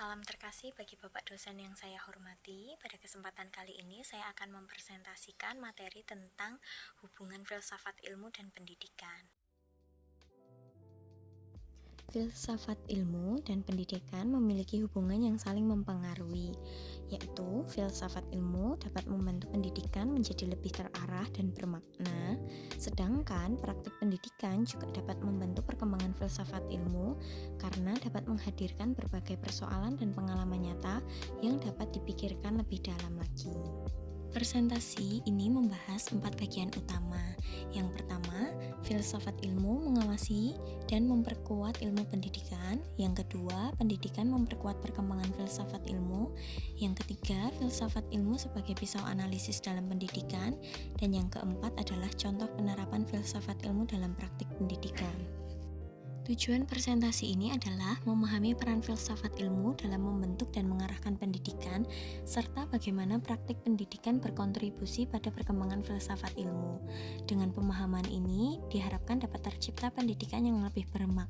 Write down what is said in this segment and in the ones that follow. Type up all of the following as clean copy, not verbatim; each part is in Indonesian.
Salam terkasih bagi Bapak dosen yang saya hormati. Pada kesempatan kali ini saya akan mempresentasikan materi tentang hubungan filsafat ilmu dan pendidikan. Filsafat ilmu dan pendidikan memiliki hubungan yang saling mempengaruhi, yaitu filsafat ilmu dapat membantu pendidikan menjadi lebih terarah dan bermakna, sedangkan praktik pendidikan juga dapat membantu perkembangan filsafat ilmu karena dapat menghadirkan berbagai persoalan dan pengalaman nyata yang dapat dipikirkan lebih dalam lagi. Presentasi ini membahas 4 bagian utama. Yang pertama, filsafat ilmu mengawasi dan memperkuat ilmu pendidikan. Yang kedua, pendidikan memperkuat perkembangan filsafat ilmu. Yang ketiga, filsafat ilmu sebagai pisau analisis dalam pendidikan. Dan yang keempat adalah contoh penerapan filsafat ilmu dalam praktik pendidikan. Tujuan presentasi ini adalah memahami peran filsafat ilmu dalam membentuk dan mengarahkan pendidikan, serta bagaimana praktik pendidikan berkontribusi pada perkembangan filsafat ilmu. Dengan pemahaman ini, diharapkan dapat tercipta pendidikan yang lebih bermakna.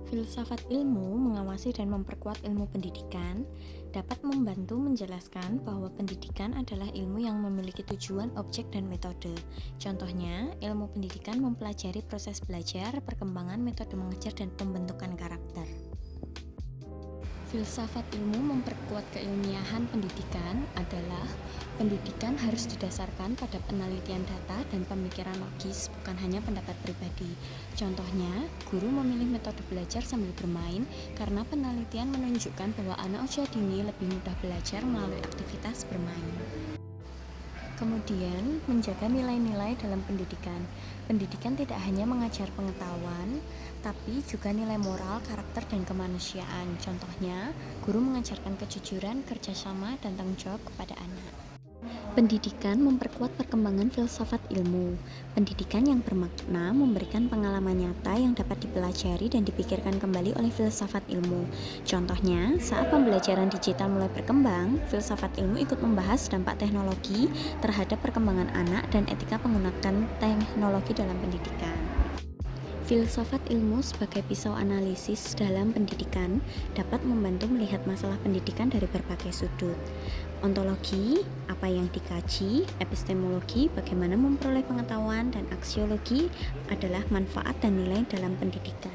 Filsafat ilmu mengawasi dan memperkuat ilmu pendidikan, dapat membantu menjelaskan bahwa pendidikan adalah ilmu yang memiliki tujuan, objek, dan metode. Contohnya, ilmu pendidikan mempelajari proses belajar, perkembangan metode mengajar, dan pembentukan karakter. Filsafat ilmu memperkuat keilmiahan pendidikan adalah pendidikan harus didasarkan pada penelitian data dan pemikiran logis, bukan hanya pendapat pribadi. Contohnya, guru memilih metode belajar sambil bermain karena penelitian menunjukkan bahwa anak usia dini lebih mudah belajar melalui aktivitas bermain. Kemudian, menjaga nilai-nilai dalam pendidikan. Pendidikan tidak hanya mengajar pengetahuan, tapi juga nilai moral, karakter, dan kemanusiaan. Contohnya, guru mengajarkan kejujuran, kerjasama, dan tanggung jawab kepada anak. Pendidikan memperkuat perkembangan filsafat ilmu. Pendidikan yang bermakna memberikan pengalaman nyata yang dapat dipelajari dan dipikirkan kembali oleh filsafat ilmu. Contohnya, saat pembelajaran digital mulai berkembang, filsafat ilmu ikut membahas dampak teknologi terhadap perkembangan anak dan etika penggunaan teknologi dalam pendidikan. Filsafat ilmu sebagai pisau analisis dalam pendidikan dapat membantu melihat masalah pendidikan dari berbagai sudut. Ontologi, apa yang dikaji, epistemologi, bagaimana memperoleh pengetahuan, dan aksiologi adalah manfaat dan nilai dalam pendidikan.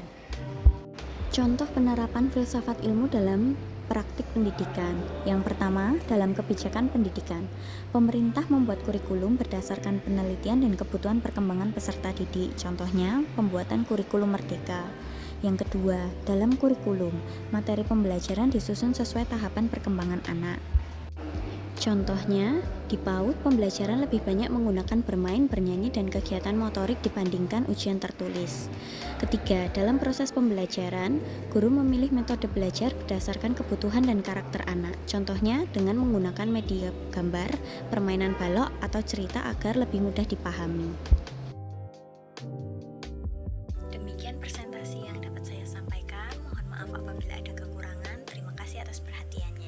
Contoh penerapan filsafat ilmu dalam praktik pendidikan. Yang pertama, dalam kebijakan pendidikan. Pemerintah membuat kurikulum berdasarkan penelitian dan kebutuhan perkembangan peserta didik. Contohnya, pembuatan kurikulum merdeka. Yang kedua, dalam kurikulum, materi pembelajaran disusun sesuai tahapan perkembangan anak. Contohnya, di PAUD pembelajaran lebih banyak menggunakan bermain, bernyanyi, dan kegiatan motorik dibandingkan ujian tertulis. Ketiga, dalam proses pembelajaran, guru memilih metode belajar berdasarkan kebutuhan dan karakter anak. Contohnya, dengan menggunakan media gambar, permainan balok, atau cerita agar lebih mudah dipahami. Demikian presentasi yang dapat saya sampaikan. Mohon maaf apabila ada kekurangan. Terima kasih atas perhatiannya.